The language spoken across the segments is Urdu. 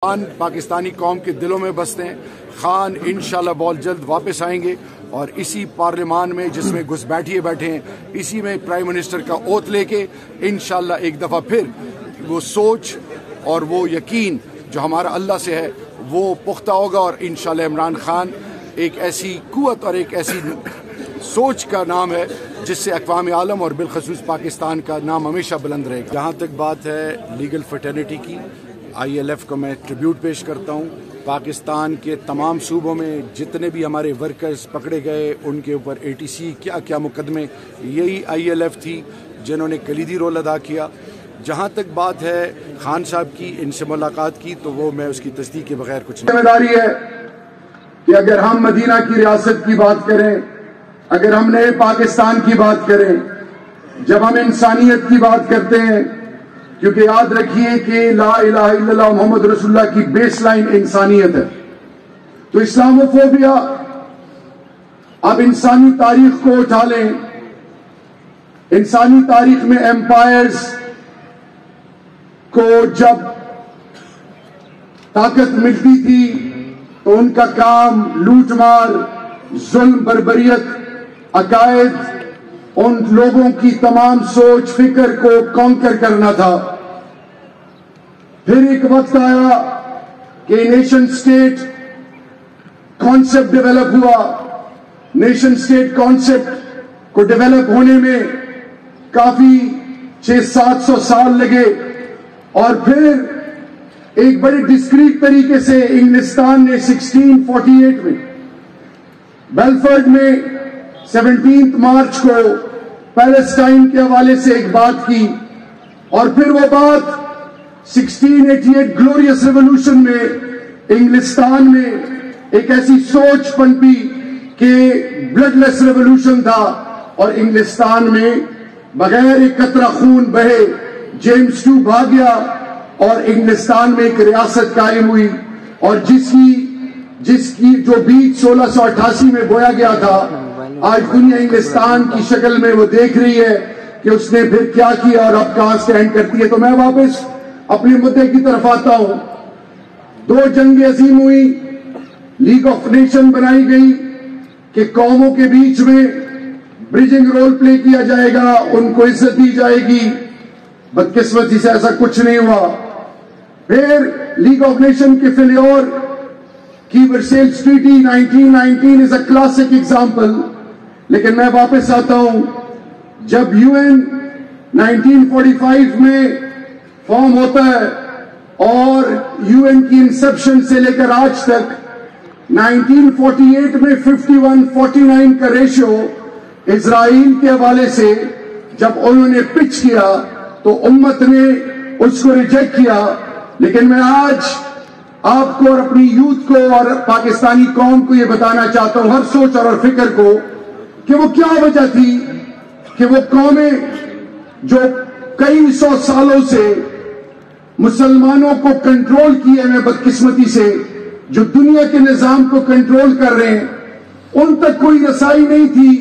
خان پاکستانی قوم کے دلوں میں بستے ہیں۔ خان انشاءاللہ بہت جلد واپس آئیں گے اور اسی پارلیمان میں جس میں گھس بیٹھے ہیں اسی میں پرائم منسٹر کا اوت لے کے انشاءاللہ ایک دفعہ پھر وہ سوچ اور وہ یقین جو ہمارا اللہ سے ہے وہ پختہ ہوگا اور انشاءاللہ عمران خان ایک ایسی قوت اور ایک ایسی سوچ کا نام ہے جس سے اقوام عالم اور بالخصوص پاکستان کا نام ہمیشہ بلند رہے گا۔ جہاں تک بات ہے لیگل فرٹرنیٹی کی، آئی ایل ایف کو میں ٹریبیوٹ پیش کرتا ہوں۔ پاکستان کے تمام صوبوں میں جتنے بھی ہمارے ورکرز پکڑے گئے ان کے اوپر اے ٹی سی کیا مقدمے، یہی آئی ایل ایف تھی جنہوں نے کلیدی رول ادا کیا۔ جہاں تک بات ہے خان صاحب کی ان سے ملاقات کی تو وہ میں اس کی تصدیق کے بغیر کچھ نہیں۔ ذمہ داری ہے کہ اگر ہم مدینہ کی ریاست کی بات کریں، اگر ہم نئے پاکستان کی بات کریں، جب ہم انسانیت کی بات کرتے ہیں، کیونکہ یاد رکھیے کہ لا الہ الا اللہ محمد رسول اللہ کی بیس لائن انسانیت ہے، تو اسلاموفوبیا اب انسانی تاریخ کو اٹھا لیں۔ انسانی تاریخ میں ایمپائرز کو جب طاقت ملتی تھی تو ان کا کام لوٹ مار، ظلم، بربریت، عقائد، ان لوگوں کی تمام سوچ فکر کو کانکر کرنا تھا۔ پھر ایک وقت آیا کہ نیشن سٹیٹ کانسیپٹ ڈیولپ ہوا۔ نیشن سٹیٹ کانسیپٹ کو ڈیولپ ہونے میں کافی 600-700 سال لگے، اور پھر ایک بڑے ڈسکریٹ طریقے سے انگلستان نے 1648 میں بیلفورڈ میں 17 مارچ کو پیلسٹائن کے حوالے سے ایک بات کی، اور پھر وہ بات 1688 گلوریس ریولوشن میں انگلستان میں ایک ایسی سوچ پنپی کہ بلڈ لیس ریولوشن تھا، اور انگلستان میں بغیر ایک قطرہ خون بہے جیمز ٹو بھاگ گیا اور انگلستان میں ایک ریاست قائم ہوئی، اور جس کی جو بیج 1688 میں بویا گیا تھا آج دنیا انگلستان کی شکل میں وہ دیکھ رہی ہے کہ اس نے پھر کیا کیا اور اب کہاں سٹینڈ کرتی ہے۔ تو میں واپس اپنے مدعے کی طرف آتا ہوں۔ 2 جنگیں عظیم ہوئی، لیگ آف نیشن بنائی گئی کہ قوموں کے بیچ میں بریجنگ رول پلے کیا جائے گا، ان کو عزت دی جائے گی۔ بدقسمتی سے ایسا کچھ نہیں ہوا۔ پھر لیگ آف نیشن کے فیلیور کی Versailles treaty 1919 is a classic example. لیکن میں واپس آتا ہوں، جب یو این 1945 میں فارم ہوتا ہے اور یو این کی انسپشن سے لے کر آج تک 1948 میں 51-49 کا ریشو اسرائیل کے حوالے سے جب انہوں نے پچ کیا تو امت نے اس کو ریجیکٹ کیا۔ لیکن میں آج آپ کو اور اپنی یوتھ کو اور پاکستانی قوم کو یہ بتانا چاہتا ہوں، ہر سوچ اور فکر کو، کہ وہ کیا وجہ تھی کہ وہ قومیں جو کئی 100 سالوں سے مسلمانوں کو کنٹرول کیے میں بدقسمتی سے جو دنیا کے نظام کو کنٹرول کر رہے ہیں، ان تک کوئی رسائی نہیں تھی،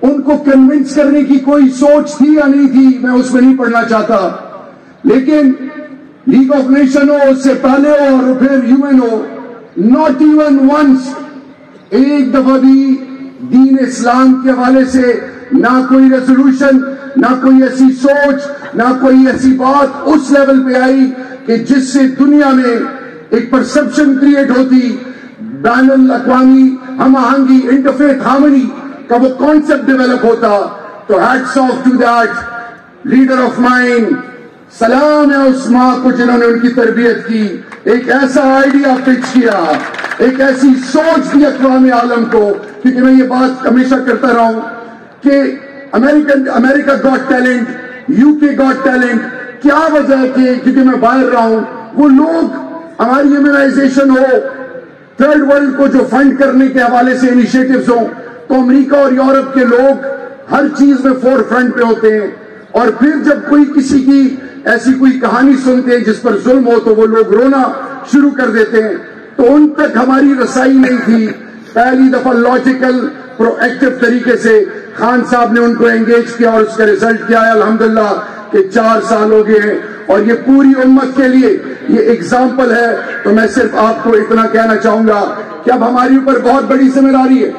ان کو کنونس کرنے کی کوئی سوچ تھی یا نہیں تھی، میں اس میں نہیں پڑھنا چاہتا۔ لیکن لیگ آف نیشن ہو، اس سے پہلے ہو، اور پھر یو این ہو، ناٹ ایون ونس ایک دفعہ بھی دین اسلام کے حوالے سے نہ کوئی ریزولوشن، نہ کوئی ایسی سوچ، نہ کوئی ایسی بات اس لیول پہ آئی کہ جس سے دنیا میں ایک پرسپشن کریٹ ہوتی، بین الاقوامی ہم آہنگی، انٹرفیتھ ہارمنی کا وہ کانسیپٹ ڈیولپ ہوتا۔ تو hats of two that leader of mine, سلام ہے اس ماں کو جنہوں نے ان کی تربیت کی، ایک ایسا آئیڈیا پچ کیا، ایک ایسی سوچ دی اقوام عالم کو۔ کیونکہ میں یہ بات ہمیشہ کرتا رہا ہوں کہ امریکہ گاٹ ٹیلنٹ، یو کے گاٹ ٹیلنٹ، کیا وجہ ہے کہ کیونکہ میں باہر رہا ہوں، وہ لوگ ہماری امیونائزیشن ہو، تھرڈ ورلڈ کو جو فنڈ کرنے کے حوالے سے انیشیٹوز ہوں، تو امریکہ اور یورپ کے لوگ ہر چیز میں فور فرنٹ پہ ہوتے ہیں، اور پھر جب کوئی کسی کی ایسی کوئی کہانی سنتے ہیں جس پر ظلم ہو تو وہ لوگ رونا شروع کر دیتے ہیں۔ تو ان تک ہماری رسائی نہیں تھی۔ پہلی دفعہ لاجیکل پرو ایکٹیو طریقے سے خان صاحب نے ان کو انگیج کیا، اور اس کا ریزلٹ کیا ہے الحمدللہ کہ 4 سال ہو گئے ہیں، اور یہ پوری امت کے لیے یہ ایگزامپل ہے. تو میں صرف آپ کو اتنا کہنا چاہوں گا کہ اب ہماری اوپر بہت بڑی ذمہ داری ہے.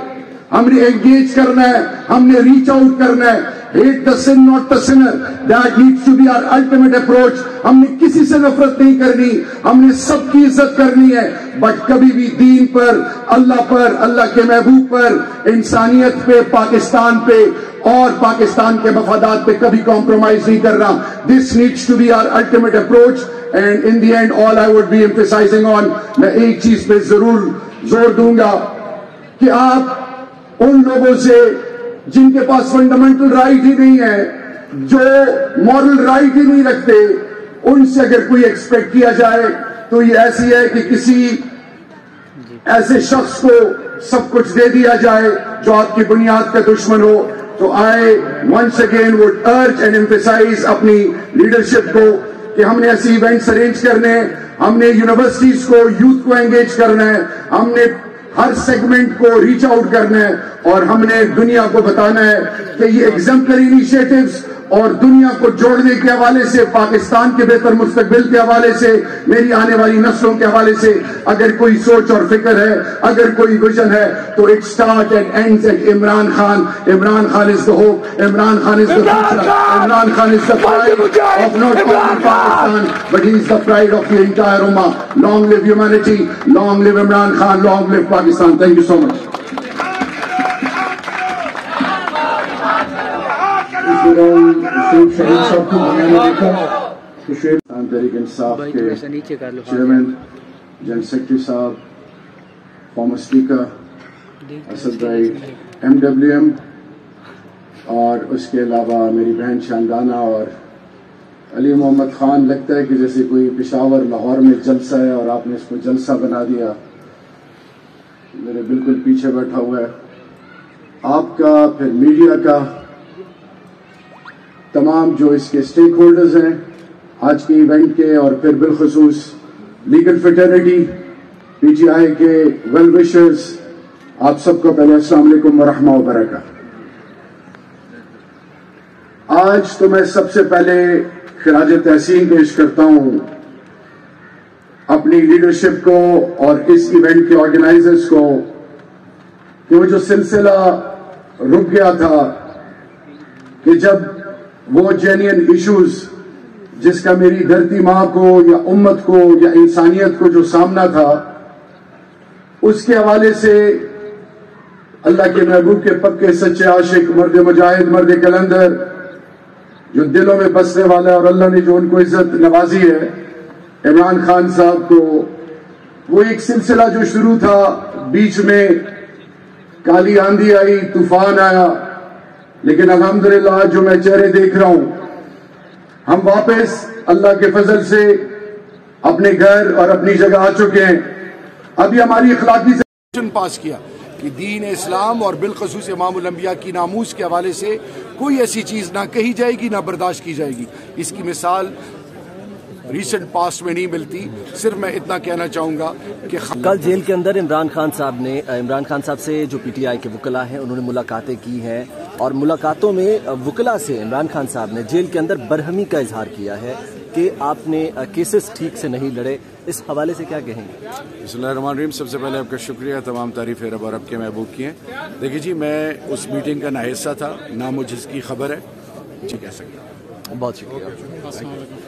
ہم نے انگیج کرنا ہے, ہم نے ریچ آؤٹ کرنا ہے. hate the sin not the sinner, that needs to be our ultimate approach. ہم نے کسی سے نفرت نہیں کرنی, ہم نے سب کی عزت کرنی ہے, بٹ کبھی بھی دین پر, اللہ کے محبوب پر, انسانیت پہ, پاکستان پہ اور پاکستان کے مفادات پہ کبھی کمپرومائز نہیں کرنا. This needs to be our ultimate approach. And in the end, all I would be emphasizing on, میں ایک چیز پہ ضرور زور دوں گا کہ آپ ان لوگوں سے جن کے پاس فنڈامنٹل رائٹ ہی نہیں ہے, جو مورل رائٹ ہی نہیں رکھتے, ان سے اگر کوئی ایکسپیکٹ کیا جائے تو یہ ایسی ہے کہ کسی ایسے شخص کو سب کچھ دے دیا جائے جو آپ کی بنیاد کا دشمن ہو. تو I once again would urge and emphasize اپنی لیڈرشپ کو کہ ہم نے ایسی ایونٹس ارینج کرنے ہیں, ہم نے یونیورسٹیز کو, یوتھ کو انگیج کرنا ہے, ہم نے ہر سیگمنٹ کو ریچ آؤٹ کرنا ہے, اور ہم نے دنیا کو بتانا ہے کہ یہ ایگزمپلری انیشیٹوز اور دنیا کو جوڑنے کے حوالے سے, پاکستان کے بہتر مستقبل کے حوالے سے, میری آنے والی نسلوں کے حوالے سے اگر کوئی سوچ اور فکر ہے, اگر کوئی ویژن ہے, تو it start and ends at Imran Khan. Imran Khan is the hope, Imran Khan is the future, Imran Khan is the pride of not only Pakistan but he is the pride of the entire امہ. Long live humanity, long live Imran Khan, long live Pakistan. Thank you so much. شہید صاحب کو میں نے دیکھا تحریک انصاف کے چیئرمین, جنرل سیکرٹری صاحب, فارمر اسپیکر اسد بھائی MWM, اور اس کے علاوہ میری بہن شاندانہ اور علی محمد خان. لگتا ہے کہ جیسے کوئی پشاور لاہور میں جلسہ ہے اور آپ نے اس کو جلسہ بنا دیا. میرے بالکل پیچھے بیٹھا ہوا ہے. آپ کا, پھر میڈیا کا, تمام جو اس کے سٹیک ہولڈرز ہیں آج کے ایونٹ کے, اور پھر بالخصوص لیگل فیٹرنیٹی, PTI کے ویل وشرز, آپ سب کو پہلے السلام علیکم ورحمہ وبرکاتہ. آج تو میں سب سے پہلے خراج تحسین پیش کرتا ہوں اپنی لیڈرشپ کو اور اس ایونٹ کے آرگنائزرز کو کہ وہ جو سلسلہ رک گیا تھا, کہ جب وہ جینین ایشوز جس کا میری دھرتی ماں کو یا امت کو یا انسانیت کو جو سامنا تھا, اس کے حوالے سے اللہ کے محبوب کے پکے سچے عاشق, مرد مجاہد, مرد کلندر, جو دلوں میں بسنے والا ہے, اور اللہ نے جو ان کو عزت نوازی ہے, عمران خان صاحب کو, وہ ایک سلسلہ جو شروع تھا, بیچ میں کالی آندھی آئی, طوفان آیا, لیکن الحمدللہ جو میں چہرے دیکھ رہا ہوں, ہم واپس اللہ کے فضل سے اپنے گھر اور اپنی جگہ آ چکے ہیں. ابھی ہماری اخلاقی پاس کیا کہ دین اسلام اور بالخصوص امام الانبیاء کی ناموس کے حوالے سے کوئی ایسی چیز نہ کہی جائے گی, نہ برداشت کی جائے گی. اس کی مثال ریسنٹ پاسٹ میں نہیں ملتی. صرف میں اتنا کہنا چاہوں گا کہ کل جیل کے اندر عمران خان صاحب سے جو PTI کے وکلاء ہیں انہوں نے ملاقاتیں کی ہیں, اور ملاقاتوں میں وکلاء سے عمران خان صاحب نے جیل کے اندر برہمی کا اظہار کیا ہے کہ آپ نے کیسز ٹھیک سے نہیں لڑے. اس حوالے سے کیا کہیں گے؟ بسم اللہ الرحمن الرحیم. سب سے پہلے آپ کا شکریہ, تمام تعریفیں رب اور رب کے محبوب کی ہیں. دیکھیے جی, میں اس میٹنگ کا نہ حصہ تھا, نہ مجھے اس کی خبر ہے, جی کہہ سکتا ہوں. بہت شکریہ.